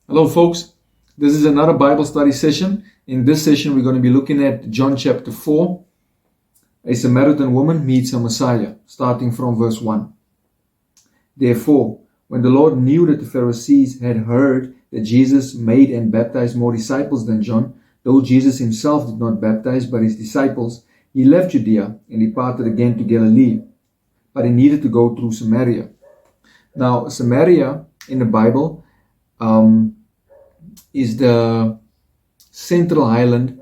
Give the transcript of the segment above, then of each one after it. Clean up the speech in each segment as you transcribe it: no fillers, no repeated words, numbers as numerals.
Hello, folks. This is another Bible study session. In this session, we're going to be looking at John chapter 4. A Samaritan woman meets a Messiah, starting from verse 1. Therefore, when the Lord knew that the Pharisees had heard that Jesus made and baptized more disciples than John, though Jesus himself did not baptize but his disciples, he left Judea and departed again to Galilee. But he needed to go through Samaria. Now, Samaria in the Bible is the central highland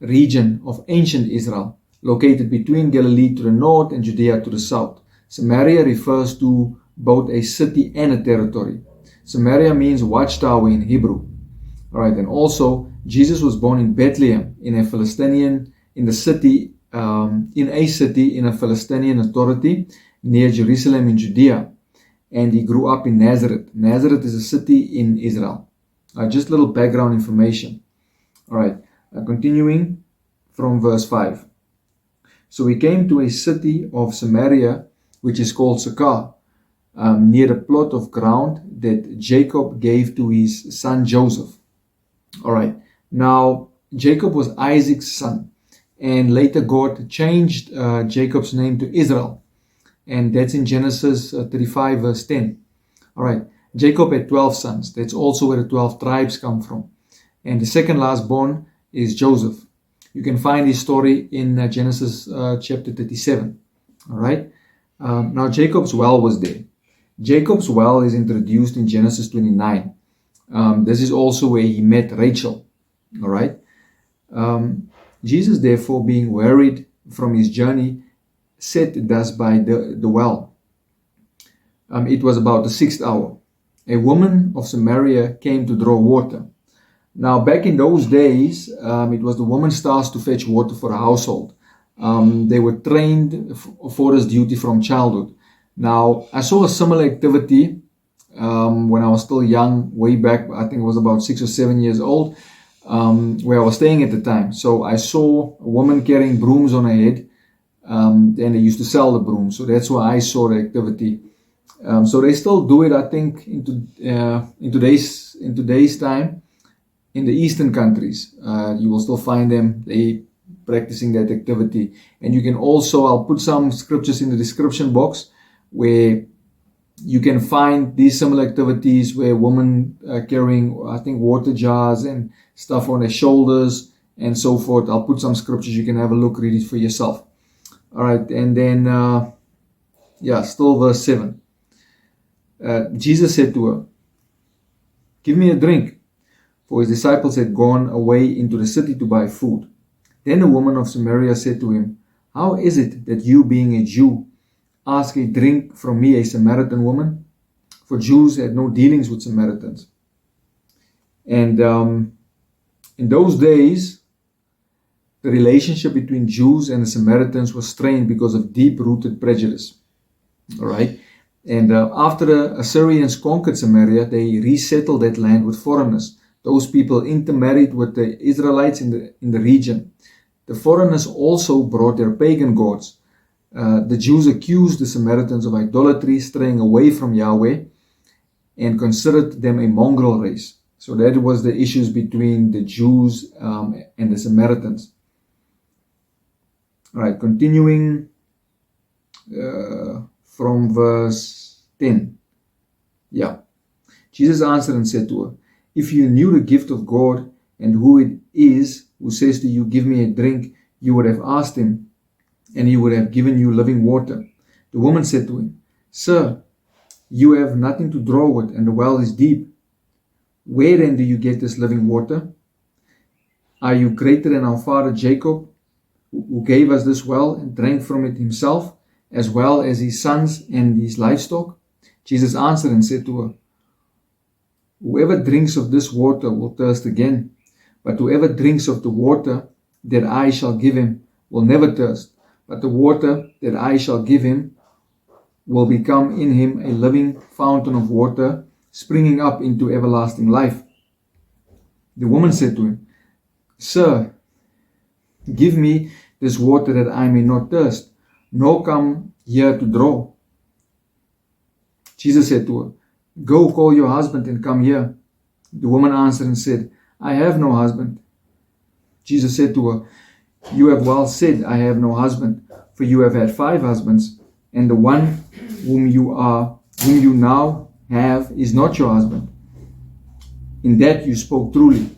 region of ancient Israel, located between Galilee to the north and Judea to the south. Samaria refers to both a city and a territory. Samaria means watchtower in Hebrew. All right, and also Jesus was born in Bethlehem in a Philistinian authority near Jerusalem in Judea, and he grew up in Nazareth. Nazareth is a city in Israel. Just little background information. All right, continuing from verse 5. So he came to a city of Samaria, which is called Sychar, near a plot of ground that Jacob gave to his son Joseph. All right, now Jacob was Isaac's son, and later God changed Jacob's name to Israel, and that's in Genesis 35 verse 10. All right, Jacob had 12 sons. That's also where the 12 tribes come from. And the second last born is Joseph. You can find his story in Genesis chapter 37. All right. Now Jacob's well was there. Jacob's well is introduced in Genesis 29. This is also where he met Rachel. All right. Jesus, therefore, being wearied from his journey, sat thus by the well. It was about the 6th hour. A woman of Samaria came to draw water. Now, back in those days, it was the woman's task to fetch water for a household. They were trained for this duty from childhood. Now, I saw a similar activity when I was still young, way back, I think it was about 6 or 7 years old, where I was staying at the time. So I saw a woman carrying brooms on her head, and they used to sell the brooms. So that's why I saw the activity. So they still do it, I think, in today's time. In the eastern countries, you will still find them practicing that activity. And you can also, I'll put some scriptures in the description box where you can find these similar activities where women are carrying, I think, water jars and stuff on their shoulders and so forth. I'll put some scriptures. You can have a look, read it for yourself. All right, and then, still verse 7. Jesus said to her, "Give me a drink," for his disciples had gone away into the city to buy food. Then the woman of Samaria said to him, "How is it that you, being a Jew, ask a drink from me, a Samaritan woman?" For Jews had no dealings with Samaritans. And in those days, the relationship between Jews and the Samaritans was strained because of deep-rooted prejudice. All right. And after the Assyrians conquered Samaria, they resettled that land with foreigners. Those people intermarried with the Israelites in the region. The foreigners also brought their pagan gods. The Jews accused the Samaritans of idolatry, straying away from Yahweh, and considered them a mongrel race. So that was the issues between the Jews and the Samaritans. All right, continuing from verse 10. Jesus answered and said to her, "If you knew the gift of God and who it is who says to you, 'Give me a drink,' you would have asked him, and he would have given you living water." The woman said to him, "Sir, you have nothing to draw with, and the well is deep. Where then do you get this living water? Are you greater than our father Jacob, who gave us this well and drank from it himself, as well as his sons and his livestock?" Jesus answered and said to her, "Whoever drinks of this water will thirst again, but whoever drinks of the water that I shall give him will never thirst, but the water that I shall give him will become in him a living fountain of water, springing up into everlasting life." The woman said to him, "Sir, give me this water that I may not thirst, nor come here to draw." Jesus said to her, "Go call your husband and come here." The woman answered and said, I have no husband. Jesus said to her, You have well said, I have no husband, for you have had 5 husbands, and the one whom you now have is not your husband. In that you spoke truly.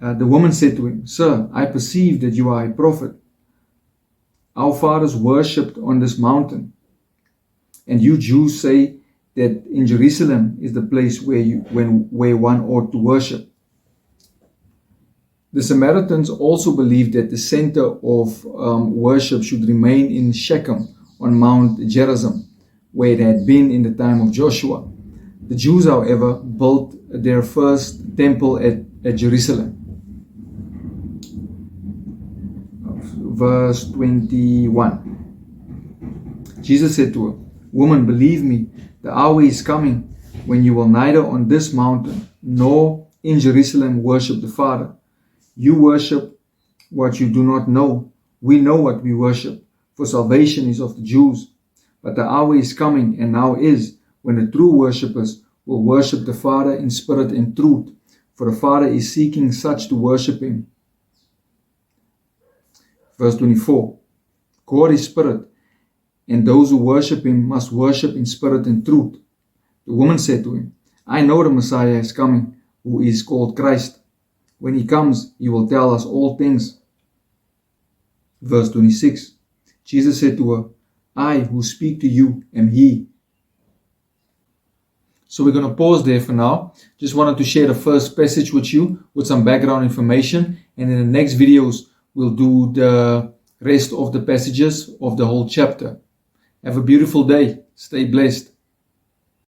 The woman said to him, Sir, I perceive that you are a prophet. Our fathers worshipped on this mountain, and you Jews say that in Jerusalem is the place where one ought to worship. The Samaritans also believed that the center of worship should remain in Shechem on Mount Gerizim, where it had been in the time of Joshua. The Jews, however, built their first temple at Jerusalem. Verse 21. Jesus said to her, Woman, believe me, the hour is coming when you will neither on this mountain nor in Jerusalem worship the Father. You worship what you do not know. We know what we worship, for salvation is of the Jews. But the hour is coming, and now is, when the true worshippers will worship the Father in spirit and truth, for the Father is seeking such to worship Him. Verse 24. God is spirit, and those who worship Him must worship in spirit and truth. The woman said to Him, I know the Messiah is coming, who is called Christ. When He comes, He will tell us all things. Verse 26. Jesus said to her, I who speak to you am He. So we're going to pause there for now. Just wanted to share the first passage with you with some background information. And in the next videos, we'll do the rest of the passages of the whole chapter. Have a beautiful day. Stay blessed.